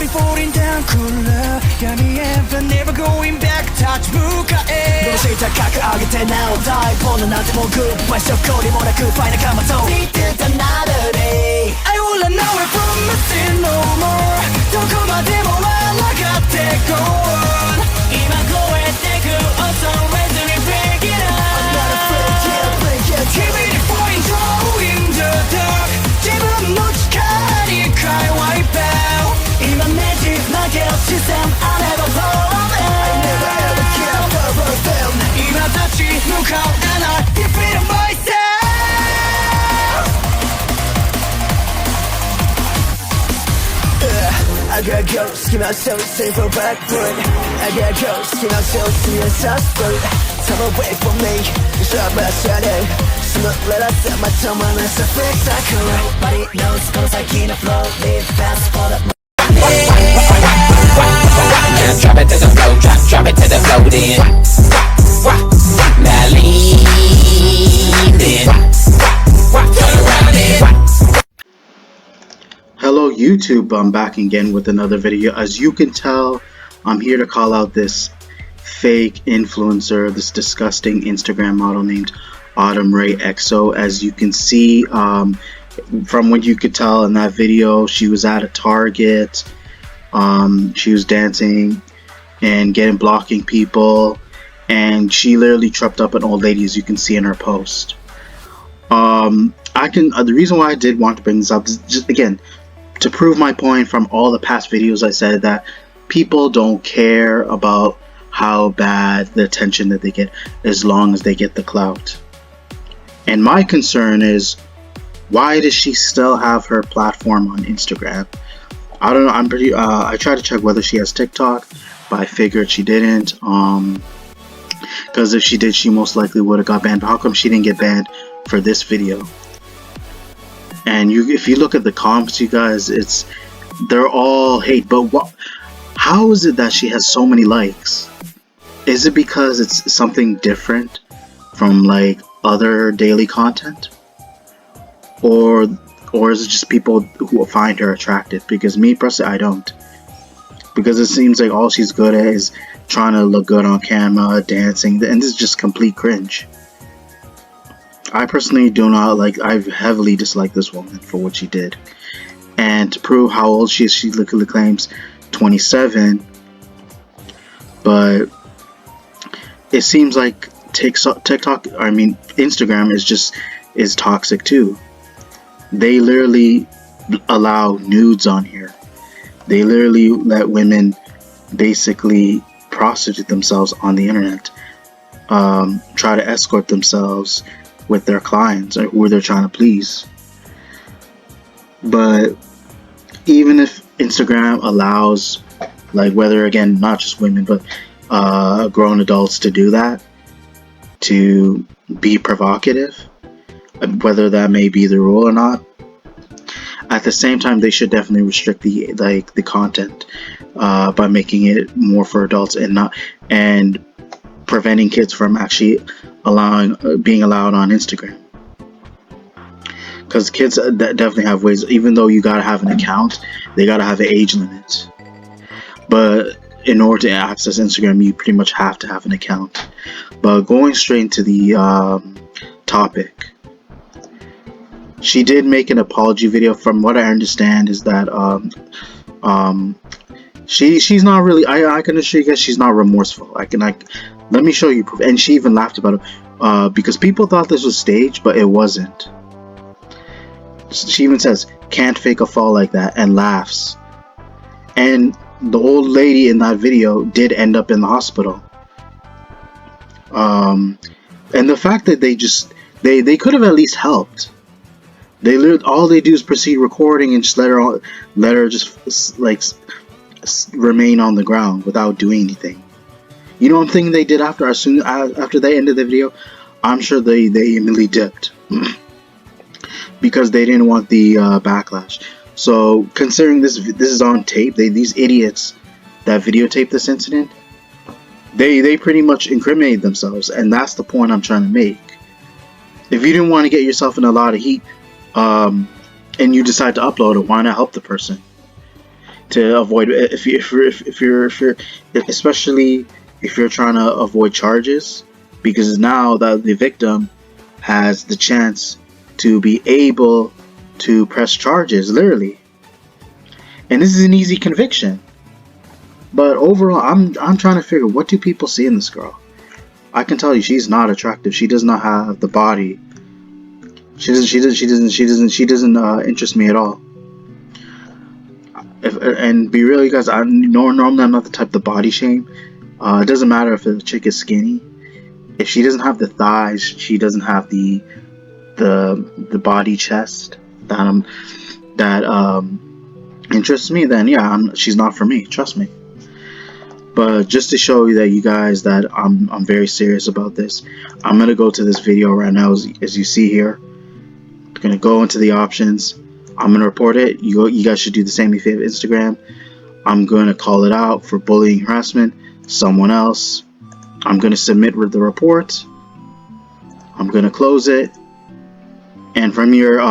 slowly falling down cooler闇へ but never going back touch 向かえどうして高く上げてなお大ボーナなんてもうグッバイしょこりもなくファイナカマと Need another day I will run away from nothing no more どこまでも笑がってこう今超えてく Also ready to break it up I'm not afraid yeah break it Keep it point in the dark 自分の力に変え wipe out 今ねじ曲げる視線 I never fall in I never ever care for them 今立ち向かう and I defeat myself I gotta go, skin myself, save for back foot I gotta go, skin myself, see a suspect Time away from me, stop my shadow Smoke, let us set my tongue on a surface cycle Nobody knows, cause I can't flow Live fast for the money Drop it to the floor, drop it to the floor then Now lean then Turn around then Hello YouTube, I'm back again with another video. As you can tell, I'm here to call out this fake influencer, this disgusting Instagram model named Reyxo. As you can see, from what you could tell in that video, she was at a Target. She was dancing and blocking people, and she literally tripped up an old lady, as you can see in her post. The reason why I did want to bring this up is just again to prove my point from all the past videos I said that people don't care about how bad the attention that they get as long as they get the clout. And my concern is, why does she still have her platform on Instagram? I don't know. I tried to check whether she has TikTok, but I figured she didn't. Because if she did, she most likely would have got banned. But how come she didn't get banned for this video? And if you look at the comments, you guys, they're all hate. But how is it that she has so many likes? Is it because it's something different from like other daily content, or is it just people who find her attractive? Because me personally, I don't. Because it seems like all she's good at is trying to look good on camera, dancing, and this is just complete cringe. I personally do not like. I've heavily disliked this woman for what she did, and to prove how old she is, she literally claims 27. But it seems like Instagram is toxic too. They literally allow nudes on here. They literally let women basically prostitute themselves on the internet, try to escort themselves with their clients or who they're trying to please. But even if Instagram allows, like, whether again not just women but grown adults to do that, to be provocative, whether that may be the rule or not, at the same time they should definitely restrict the content by making it more for adults and preventing kids from actually being allowed on Instagram. Because kids definitely have ways. Even though you gotta have an account, they gotta have an age limit. But in order to access Instagram, you pretty much have to have an account. But going straight into the topic, she did make an apology video. From what I understand is that she's not really. I can assure you guys she's not remorseful. Let me show you proof. And she even laughed about it because people thought this was staged, but it wasn't. She even says, "Can't fake a fall like that," and laughs. And the old lady in that video did end up in the hospital. And the fact that they could have at least helped. All they do is proceed recording and just let her just like remain on the ground without doing anything. You know what I'm thinking they did after they ended the video? I'm sure they immediately dipped because they didn't want the backlash. So considering this is on tape, these idiots that videotaped this incident, they pretty much incriminated themselves, and that's the point I'm trying to make. If you didn't want to get yourself in a lot of heat, and you decide to upload it, why not help the person? to avoid, if you're especially if you're trying to avoid charges, because now that the victim has the chance to be able to press charges, literally. And this is an easy conviction. But overall, I'm trying to figure, what do people see in this girl? I can tell you, she's not attractive. She does not have the body. She doesn't interest me at all. And be real, you guys, normally I'm not the type to body shame. It doesn't matter if the chick is skinny. If she doesn't have the thighs, she doesn't have the body chest that interests me, then yeah, she's not for me. Trust me. But just to show you that, you guys, that I'm very serious about this, I'm gonna go to this video right now, as you see here. I'm gonna go into the options. I'm gonna report it. You guys should do the same if you have Instagram. I'm gonna call it out for bullying, harassment. Someone else. I'm gonna submit the report. I'm gonna close it. And from here,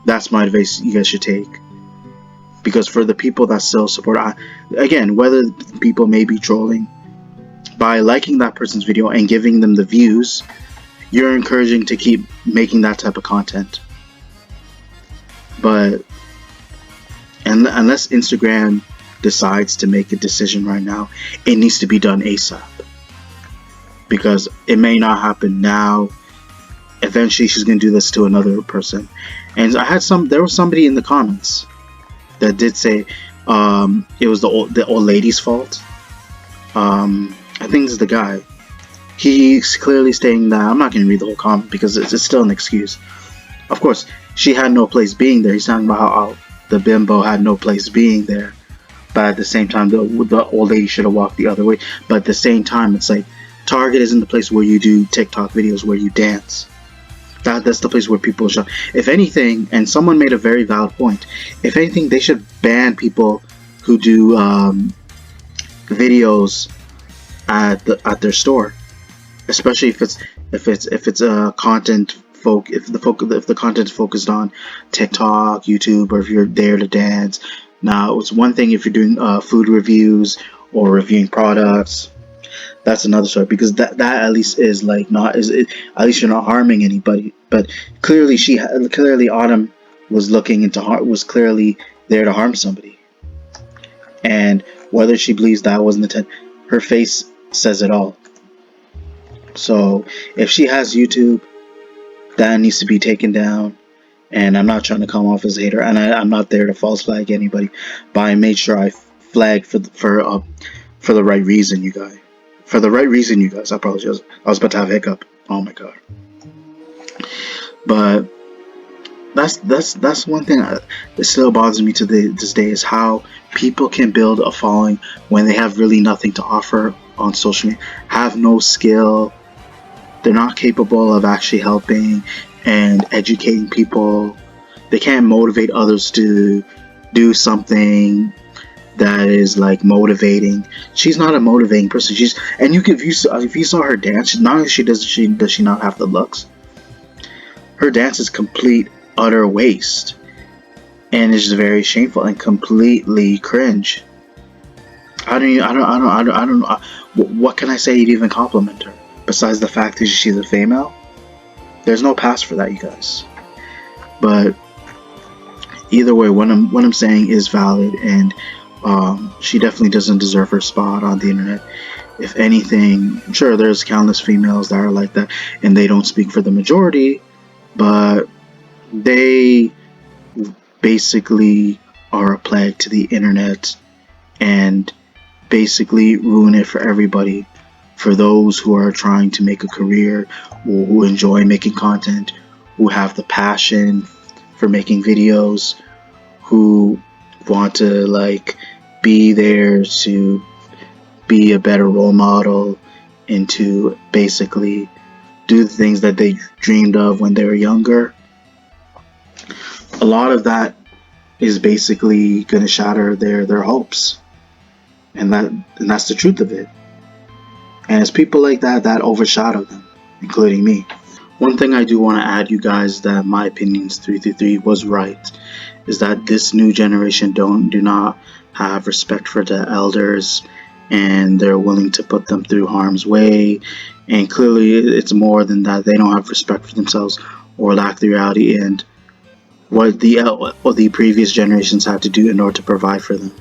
that's my advice you guys should take. Because for the people that still support, again, whether people may be trolling, by liking that person's video and giving them the views, you're encouraging to keep making that type of content. But unless Instagram decides to make a decision right now, it needs to be done ASAP. Because it may not happen now. Eventually, she's gonna do this to another person. And there was somebody in the comments that did say it was the old lady's fault. I think it's the guy. He's clearly stating that, I'm not going to read the whole comment because it's still an excuse. Of course, she had no place being there. He's talking about how the bimbo had no place being there. But at the same time, the old lady should have walked the other way. But at the same time, it's like, Target isn't the place where you do TikTok videos where you dance. That's the place where people show. If anything, and someone made a very valid point, if anything, they should ban people who do videos at their store, especially if it's a content if the content is focused on TikTok, YouTube, or if you're there to dance. Now, it's one thing if you're doing food reviews or reviewing products. That's another story, because that at least is like at least you're not harming anybody. But clearly Autumn was clearly there to harm somebody, and whether she believes that wasn't the intent, her face says it all. So if she has YouTube, that needs to be taken down. And I'm not trying to come off as a hater, and I'm not there to false flag anybody, but I made sure I flagged for the right reason, you guys. For the right reason, you guys. I apologize. I was about to have a hiccup. Oh my god. But that's one thing that still bothers me to this day, is how people can build a following when they have really nothing to offer on social media, have no skill, they're not capable of actually helping and educating people. They can't motivate others to do something that is like motivating. She's not a motivating person. If you saw her dance, not only does she not have the looks, her dance is complete utter waste, and it's just very shameful and completely cringe. I don't know. What can I say to even compliment her besides the fact that she's a female? There's no pass for that, you guys. But either way, what I'm saying is valid, and she definitely doesn't deserve her spot on the internet. If anything, sure, there's countless females that are like that, and they don't speak for the majority, but they basically are a plague to the internet and basically ruin it for everybody. For those who are trying to make a career, who enjoy making content, who have the passion for making videos, who want to like be there to be a better role model and to basically do the things that they dreamed of when they were younger. A lot of that is basically going to shatter their hopes, and that's the truth of it. And it's people like that overshadow them, including me. One thing I do want to add, you guys, that my opinions 333 was right, is that this new generation do not have respect for the elders, and they're willing to put them through harm's way. And clearly, it's more than that. They don't have respect for themselves or lack the reality and what the previous generations had to do in order to provide for them.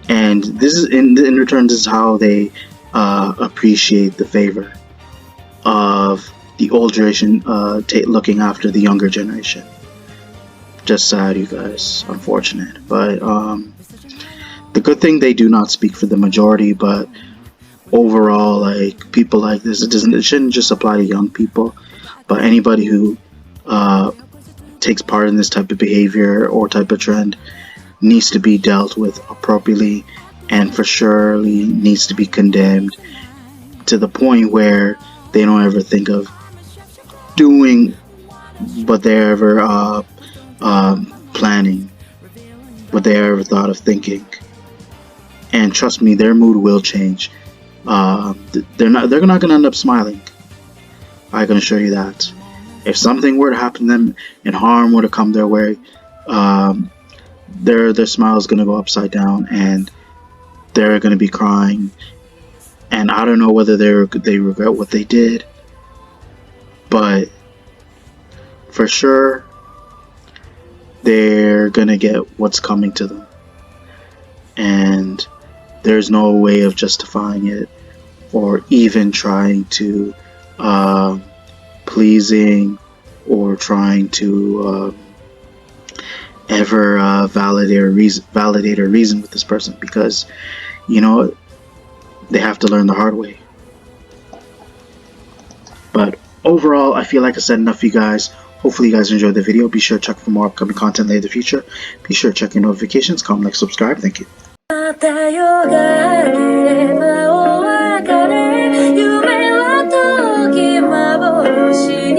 And this is in return, this is how they appreciate the favor of the old generation looking after the younger generation. Just sad, you guys. Unfortunate, but the good thing, they do not speak for the majority, but overall, like, people like this, it shouldn't just apply to young people, but anybody who takes part in this type of behavior or type of trend needs to be dealt with appropriately, and for surely needs to be condemned to the point where they don't ever think of doing what they're ever planning, what they ever thought of thinking. And trust me, their mood will change. They're not going to end up smiling. I can assure you that. If something were to happen to them and harm were to come their way, their smile is going to go upside down, and they're going to be crying. And I don't know whether they regret what they did, but for sure they're going to get what's coming to them. And there's no way of justifying it or even trying to pleasing or trying to ever validate or reason with this person, because they have to learn the hard way. But overall, I feel like I said enough for you guys. Hopefully you guys enjoyed the video. Be sure to check for more upcoming content later in the future. Be sure to check your notifications, comment, like, subscribe. Thank you. また夜が明ければお別れ夢は時幻